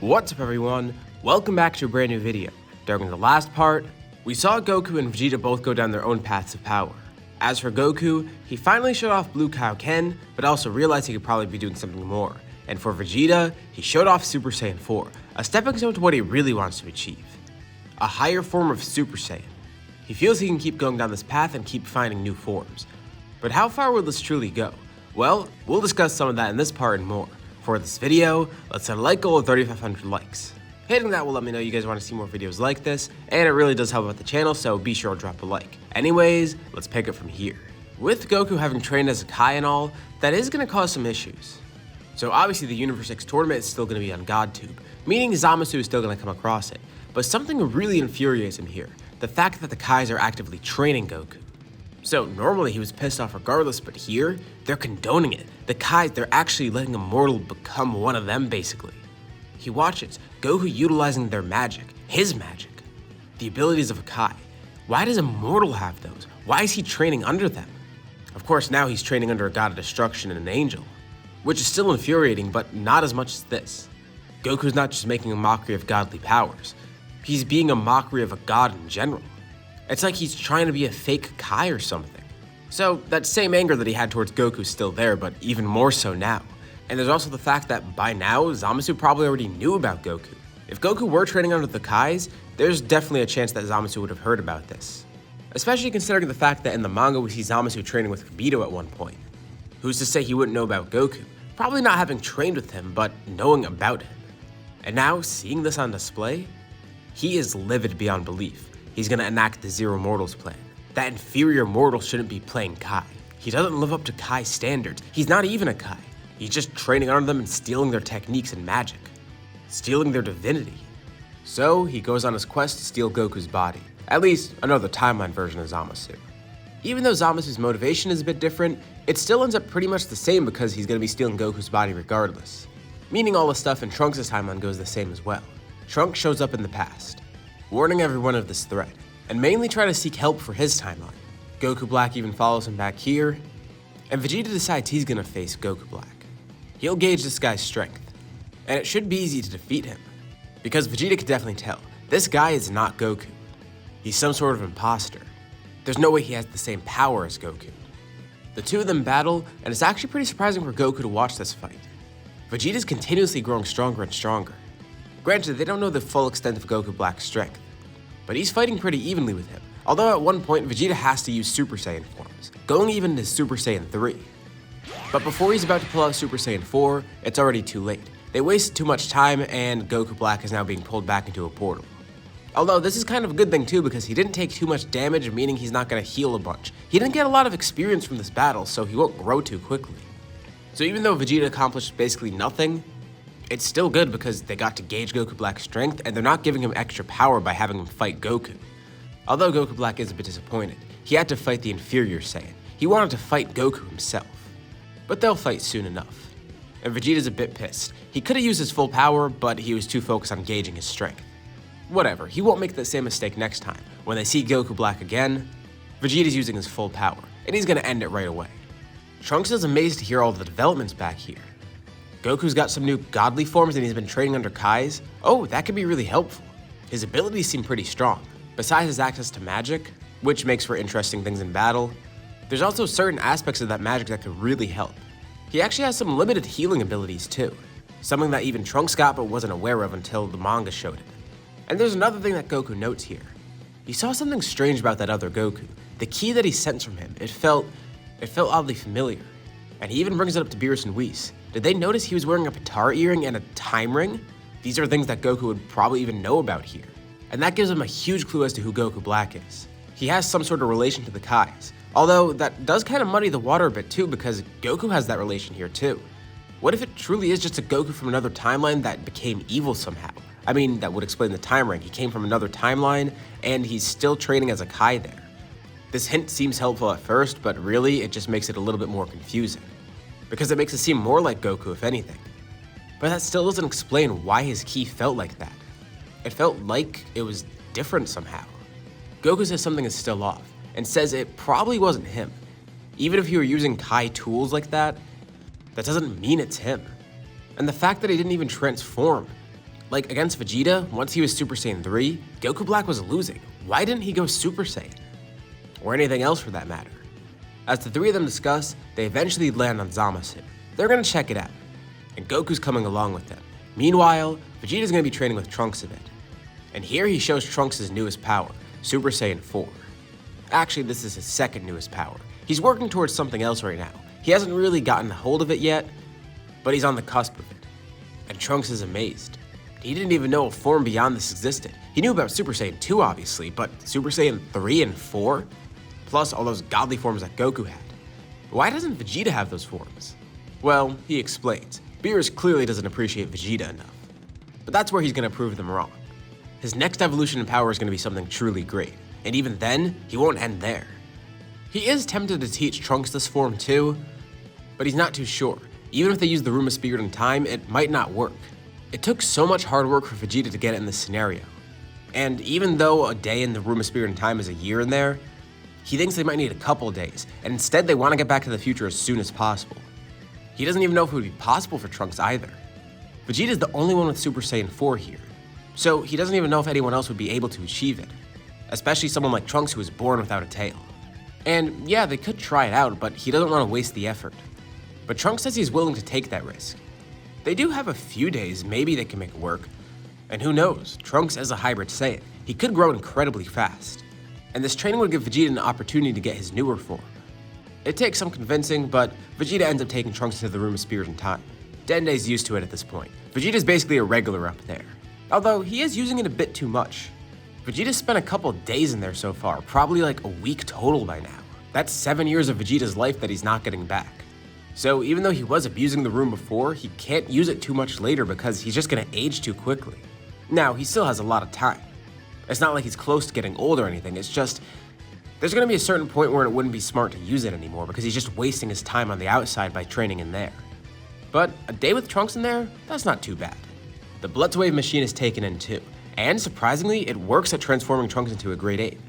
What's up everyone, welcome back to a brand new video. During the last part, we saw Goku and Vegeta both go down their own paths of power. As for Goku, he finally showed off Blue Kaioken, but also realized he could probably be doing something more. And for Vegeta, he showed off Super Saiyan 4, a stepping stone to what he really wants to achieve. A higher form of Super Saiyan. He feels he can keep going down this path and keep finding new forms. But how far will this truly go? Well, we'll discuss some of that in this part and more. For this video, let's set a like goal of 3,500 likes. Hitting that will let me know you guys want to see more videos like this, and it really does help out the channel, so be sure to drop a like. Anyways, let's pick it from here. With Goku having trained as a Kai and all, that is going to cause some issues. So obviously the Universe X tournament is still going to be on GodTube, meaning Zamasu is still going to come across it. But something really infuriates him here, the fact that the Kais are actively training Goku. So normally he was pissed off regardless, but here, they're condoning it. The Kais, they're actually letting a mortal become one of them basically. He watches Goku utilizing their magic, his magic, the abilities of a Kai. Why does a mortal have those? Why is he training under them? Of course now he's training under a god of destruction and an angel, which is still infuriating, but not as much as this. Goku's not just making a mockery of godly powers, he's being a mockery of a god in general. It's like he's trying to be a fake Kai or something. So that same anger that he had towards Goku is still there, but even more so now. And there's also the fact that by now, Zamasu probably already knew about Goku. If Goku were training under the Kais, there's definitely a chance that Zamasu would have heard about this. Especially considering the fact that in the manga we see Zamasu training with Kibito at one point. Who's to say he wouldn't know about Goku? Probably not having trained with him, but knowing about him. And now, seeing this on display, he is livid beyond belief. He's gonna enact the Zero Mortals plan. That inferior mortal shouldn't be playing Kai. He doesn't live up to Kai standards. He's not even a Kai. He's just training under them and stealing their techniques and magic. Stealing their divinity. So he goes on his quest to steal Goku's body. At least another timeline version of Zamasu. Even though Zamasu's motivation is a bit different, it still ends up pretty much the same because he's gonna be stealing Goku's body regardless. Meaning all the stuff in Trunks' timeline goes the same as well. Trunks shows up in the past, warning everyone of this threat, and mainly try to seek help for his timeline. Goku Black even follows him back here, and Vegeta decides he's gonna face Goku Black. He'll gauge this guy's strength, and it should be easy to defeat him, because Vegeta could definitely tell, this guy is not Goku. He's some sort of imposter. There's no way he has the same power as Goku. The two of them battle, and it's actually pretty surprising for Goku to watch this fight. Vegeta's continuously growing stronger and stronger. Granted, they don't know the full extent of Goku Black's strength, but he's fighting pretty evenly with him. Although at one point, Vegeta has to use Super Saiyan forms, going even to Super Saiyan 3. But before he's about to pull out Super Saiyan 4, it's already too late. They wasted too much time, and Goku Black is now being pulled back into a portal. Although this is kind of a good thing too, because he didn't take too much damage, meaning he's not going to heal a bunch. He didn't get a lot of experience from this battle, so he won't grow too quickly. So even though Vegeta accomplished basically nothing, it's still good because they got to gauge Goku Black's strength, and they're not giving him extra power by having him fight Goku. Although Goku Black is a bit disappointed, he had to fight the inferior Saiyan. He wanted to fight Goku himself. But they'll fight soon enough. And Vegeta's a bit pissed. He could have used his full power, but he was too focused on gauging his strength. Whatever, he won't make the same mistake next time. When they see Goku Black again, Vegeta's using his full power, and he's gonna end it right away. Trunks is amazed to hear all the developments back here. Goku's got some new godly forms and he's been training under Kais. Oh, that could be really helpful. His abilities seem pretty strong. Besides his access to magic, which makes for interesting things in battle, there's also certain aspects of that magic that could really help. He actually has some limited healing abilities too, something that even Trunks got but wasn't aware of until the manga showed it. And there's another thing that Goku notes here. He saw something strange about that other Goku. The ki that he sensed from him, it felt oddly familiar. And he even brings it up to Beerus and Whis. Did they notice he was wearing a Patara earring and a time ring? These are things that Goku would probably even know about here. And that gives him a huge clue as to who Goku Black is. He has some sort of relation to the Kais. Although that does kind of muddy the water a bit too, because Goku has that relation here too. What if it truly is just a Goku from another timeline that became evil somehow? I mean, that would explain the time ring. He came from another timeline, and he's still training as a Kai there. This hint seems helpful at first, but really, it just makes it a little bit more confusing. Because it makes it seem more like Goku, if anything. But that still doesn't explain why his ki felt like that. It felt like it was different somehow. Goku says something is still off, and says it probably wasn't him. Even if he were using Kai tools like that doesn't mean it's him. And the fact that he didn't even transform, Like against Vegeta, once he was Super Saiyan 3, Goku Black was losing. Why didn't he go Super Saiyan? Or anything else for that matter. As the three of them discuss, they eventually land on Zamasu. They're gonna check it out, and Goku's coming along with them. Meanwhile, Vegeta's gonna be training with Trunks a bit. And here he shows Trunks his newest power, Super Saiyan 4. Actually, this is his second newest power. He's working towards something else right now. He hasn't really gotten a hold of it yet, but he's on the cusp of it. And Trunks is amazed. He didn't even know a form beyond this existed. He knew about Super Saiyan 2, obviously, but Super Saiyan 3 and 4? Plus all those godly forms that Goku had. Why doesn't Vegeta have those forms? Well, he explains. Beerus clearly doesn't appreciate Vegeta enough. But that's where he's gonna prove them wrong. His next evolution in power is gonna be something truly great. And even then, he won't end there. He is tempted to teach Trunks this form too, but he's not too sure. Even if they use the Room of Spirit in time, it might not work. It took so much hard work for Vegeta to get in this scenario. And even though a day in the Room of Spirit and Time is a year in there, he thinks they might need a couple days, and instead they want to get back to the future as soon as possible. He doesn't even know if it would be possible for Trunks either. Vegeta's the only one with Super Saiyan 4 here, so he doesn't even know if anyone else would be able to achieve it, especially someone like Trunks who was born without a tail. And yeah, they could try it out, but he doesn't want to waste the effort. But Trunks says he's willing to take that risk. They do have a few days, maybe they can make it work. And who knows, Trunks as a hybrid Saiyan, he could grow incredibly fast. And this training would give Vegeta an opportunity to get his newer form. It takes some convincing, but Vegeta ends up taking Trunks into the Room of Spirit and Time. Dende's used to it at this point. Vegeta's basically a regular up there. Although he is using it a bit too much. Vegeta's spent a couple days in there so far, probably like a week total by now. That's 7 years of Vegeta's life that he's not getting back. So even though he was abusing the room before, he can't use it too much later because he's just gonna age too quickly. Now, he still has a lot of time. It's not like he's close to getting old or anything, it's just, there's gonna be a certain point where it wouldn't be smart to use it anymore because he's just wasting his time on the outside by training in there. But a day with Trunks in there, that's not too bad. The Blitz Wave machine is taken in too, and surprisingly, it works at transforming Trunks into a Grade 8.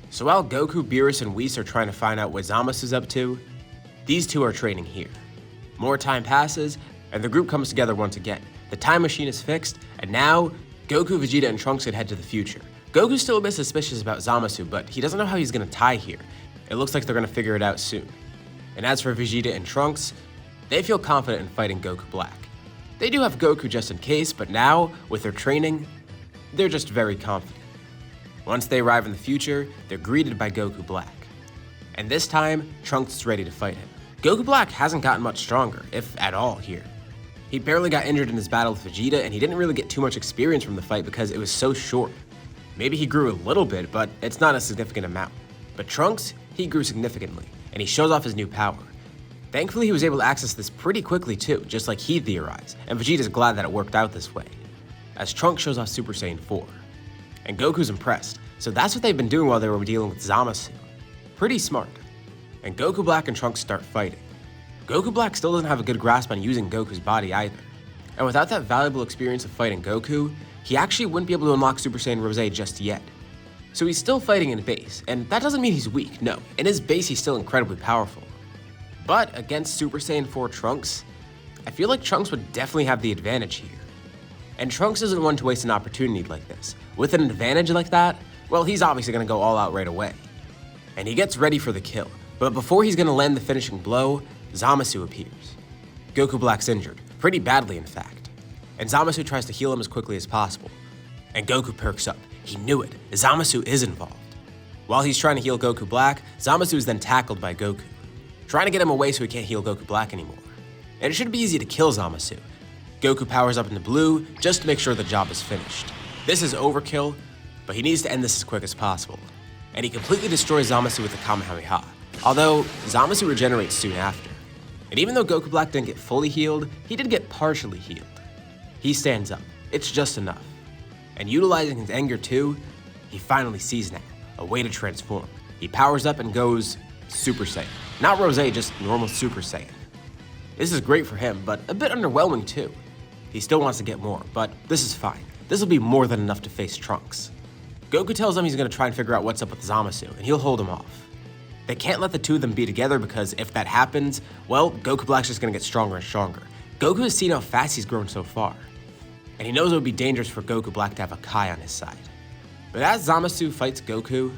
So while Goku, Beerus, and Whis are trying to find out what Zamasu's up to, these two are training here. More time passes, and the group comes together once again. The time machine is fixed, and now, Goku, Vegeta, and Trunks can head to the future. Goku's still a bit suspicious about Zamasu, but he doesn't know how he's gonna tie here. It looks like they're gonna figure it out soon. And as for Vegeta and Trunks, they feel confident in fighting Goku Black. They do have Goku just in case, but now, with their training, they're just very confident. Once they arrive in the future, they're greeted by Goku Black. And this time, Trunks is ready to fight him. Goku Black hasn't gotten much stronger, if at all, here. He barely got injured in his battle with Vegeta, and he didn't really get too much experience from the fight because it was so short. Maybe he grew a little bit, but it's not a significant amount. But Trunks, he grew significantly, and he shows off his new power. Thankfully, he was able to access this pretty quickly too, just like he theorized, and Vegeta's glad that it worked out this way, as Trunks shows off Super Saiyan 4. And Goku's impressed, so that's what they've been doing while they were dealing with Zamasu. Pretty smart. And Goku Black and Trunks start fighting. Goku Black still doesn't have a good grasp on using Goku's body either. And without that valuable experience of fighting Goku, he actually wouldn't be able to unlock Super Saiyan Rose just yet. So he's still fighting in base, and that doesn't mean he's weak, no. In his base, he's still incredibly powerful. But against Super Saiyan 4 Trunks, I feel like Trunks would definitely have the advantage here. And Trunks isn't one to waste an opportunity like this. With an advantage like that, well, he's obviously gonna go all out right away. And he gets ready for the kill, but before he's gonna land the finishing blow, Zamasu appears. Goku Black's injured, pretty badly in fact. And Zamasu tries to heal him as quickly as possible. And Goku perks up. He knew it, Zamasu is involved. While he's trying to heal Goku Black, Zamasu is then tackled by Goku, trying to get him away so he can't heal Goku Black anymore. And it should be easy to kill Zamasu. Goku powers up into blue just to make sure the job is finished. This is overkill, but he needs to end this as quick as possible. And he completely destroys Zamasu with the Kamehameha, although Zamasu regenerates soon after. And even though Goku Black didn't get fully healed, he did get partially healed. He stands up, it's just enough. And utilizing his anger too, he finally sees now a way to transform. He powers up and goes Super Saiyan. Not Rose, just normal Super Saiyan. This is great for him, but a bit underwhelming too. He still wants to get more, but this is fine. This will be more than enough to face Trunks. Goku tells him he's gonna try and figure out what's up with Zamasu, and he'll hold him off. They can't let the two of them be together because if that happens, well, Goku Black's just gonna get stronger and stronger. Goku has seen how fast he's grown so far. and he knows it would be dangerous for Goku Black to have a Kai on his side. But as Zamasu fights Goku,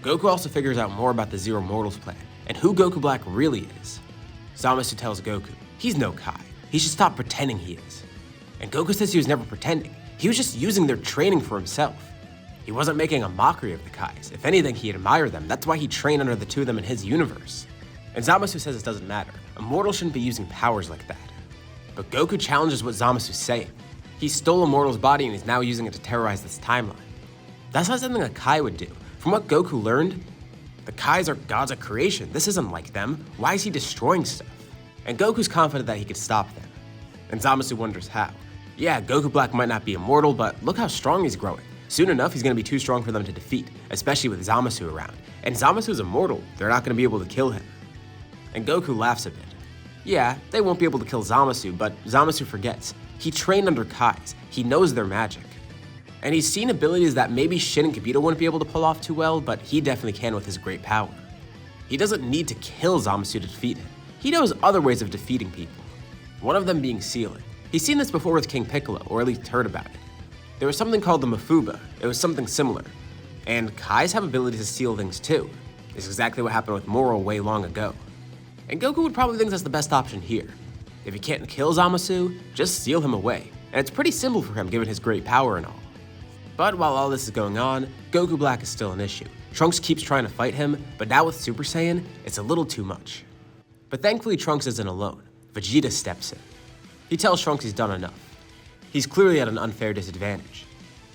Goku also figures out more about the Zero Mortals plan and who Goku Black really is. Zamasu tells Goku he's no Kai, he should stop pretending he is. And Goku says he was never pretending, he was just using their training for himself. He wasn't making a mockery of the Kais. If anything, he admired them. That's why he trained under the two of them in his universe. And Zamasu says it doesn't matter. A mortal shouldn't be using powers like that. But Goku challenges what Zamasu's saying. He stole a mortal's body and he's now using it to terrorize this timeline. That's not something a Kai would do. From what Goku learned, the Kais are gods of creation. This isn't like them. Why is he destroying stuff? And Goku's confident that he could stop them. And Zamasu wonders how. Yeah, Goku Black might not be immortal, but look how strong he's growing. Soon enough, he's going to be too strong for them to defeat, especially with Zamasu around. And Zamasu's immortal. They're not going to be able to kill him. And Goku laughs a bit. Yeah, they won't be able to kill Zamasu, but Zamasu forgets. He trained under Kais. He knows their magic. And he's seen abilities that maybe Shin and Kibito wouldn't be able to pull off too well, but he definitely can with his great power. He doesn't need to kill Zamasu to defeat him. He knows other ways of defeating people. One of them being sealing. He's seen this before with King Piccolo, or at least heard about it. There was something called the Mafuba. It was something similar. And Kais have abilities to seal things too. It's exactly what happened with Moro way long ago. And Goku would probably think that's the best option here. If he can't kill Zamasu, just seal him away. And it's pretty simple for him given his great power and all. But while all this is going on, Goku Black is still an issue. Trunks keeps trying to fight him, but now with Super Saiyan, it's a little too much. But thankfully Trunks isn't alone. Vegeta steps in. He tells Trunks he's done enough. He's clearly at an unfair disadvantage.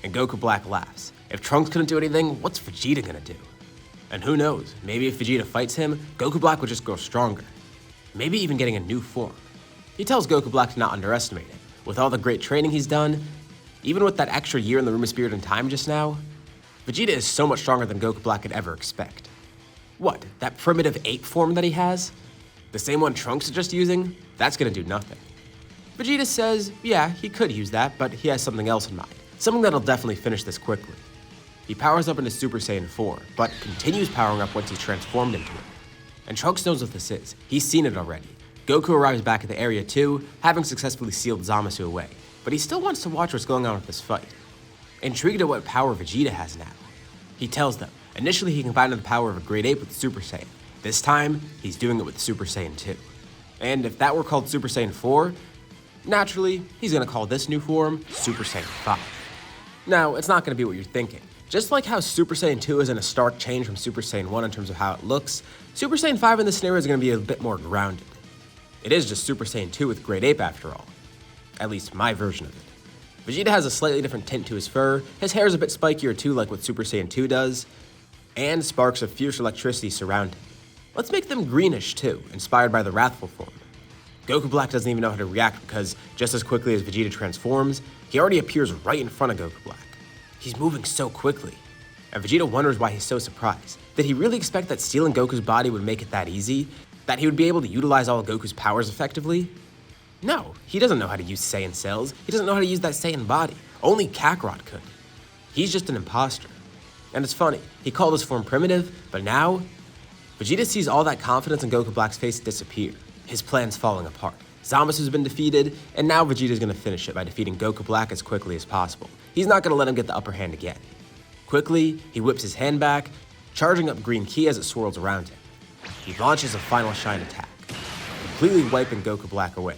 And Goku Black laughs. If Trunks couldn't do anything, what's Vegeta gonna do? And who knows, maybe if Vegeta fights him, Goku Black would just grow stronger. Maybe even getting a new form. He tells Goku Black to not underestimate him. With all the great training he's done, even with that extra year in the Room of Spirit and Time just now, Vegeta is so much stronger than Goku Black could ever expect. What, that primitive ape form that he has? The same one Trunks is just using? That's gonna do nothing. Vegeta says, yeah, he could use that, but he has something else in mind. Something that'll definitely finish this quickly. He powers up into Super Saiyan 4, but continues powering up once he's transformed into it. And Trunks knows what this is. He's seen it already. Goku arrives back at the area too, having successfully sealed Zamasu away, but he still wants to watch what's going on with this fight. Intrigued at what power Vegeta has now, he tells them, initially he combined the power of a great ape with Super Saiyan. This time, he's doing it with Super Saiyan 2. And if that were called Super Saiyan 4, naturally, he's gonna call this new form Super Saiyan 5. Now, it's not gonna be what you're thinking. Just like how Super Saiyan 2 isn't a stark change from Super Saiyan 1 in terms of how it looks, Super Saiyan 5 in this scenario is gonna be a bit more grounded. It is just Super Saiyan 2 with Great Ape after all. At least my version of it. Vegeta has a slightly different tint to his fur, his hair is a bit spikier too like what Super Saiyan 2 does, and sparks of fierce electricity surround him. Let's make them greenish too, inspired by the Wrathful form. Goku Black doesn't even know how to react because just as quickly as Vegeta transforms, he already appears right in front of Goku Black. He's moving so quickly. And Vegeta wonders why he's so surprised. Did he really expect that stealing Goku's body would make it that easy? That he would be able to utilize all of Goku's powers effectively? No, he doesn't know how to use Saiyan cells. He doesn't know how to use that Saiyan body. Only Kakarot could. He's just an imposter. And it's funny, he called his form primitive, but now, Vegeta sees all that confidence in Goku Black's face disappear. His plan's falling apart. Zamasu's been defeated, and now Vegeta's gonna finish it by defeating Goku Black as quickly as possible. He's not gonna let him get the upper hand again. Quickly, he whips his hand back, charging up green ki as it swirls around him. He launches a final shine attack, completely wiping Goku Black away.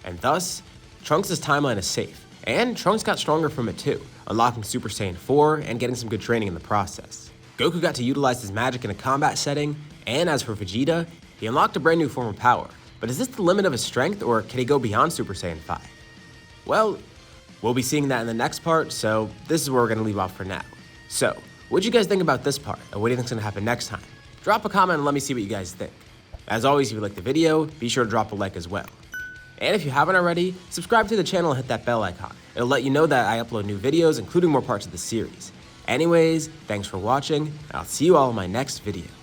And thus, Trunks' timeline is safe, and Trunks got stronger from it too, unlocking Super Saiyan 4 and getting some good training in the process. Goku got to utilize his magic in a combat setting, and as for Vegeta, he unlocked a brand new form of power. But is this the limit of his strength, or can he go beyond Super Saiyan 5? Well, we'll be seeing that in the next part, so this is where we're gonna leave off for now. So, what'd you guys think about this part, and what do you think's gonna happen next time? Drop a comment and let me see what you guys think. As always, if you like the video, be sure to drop a like as well. And if you haven't already, subscribe to the channel and hit that bell icon. It'll let you know that I upload new videos, including more parts of the series. Anyways, thanks for watching, and I'll see you all in my next video.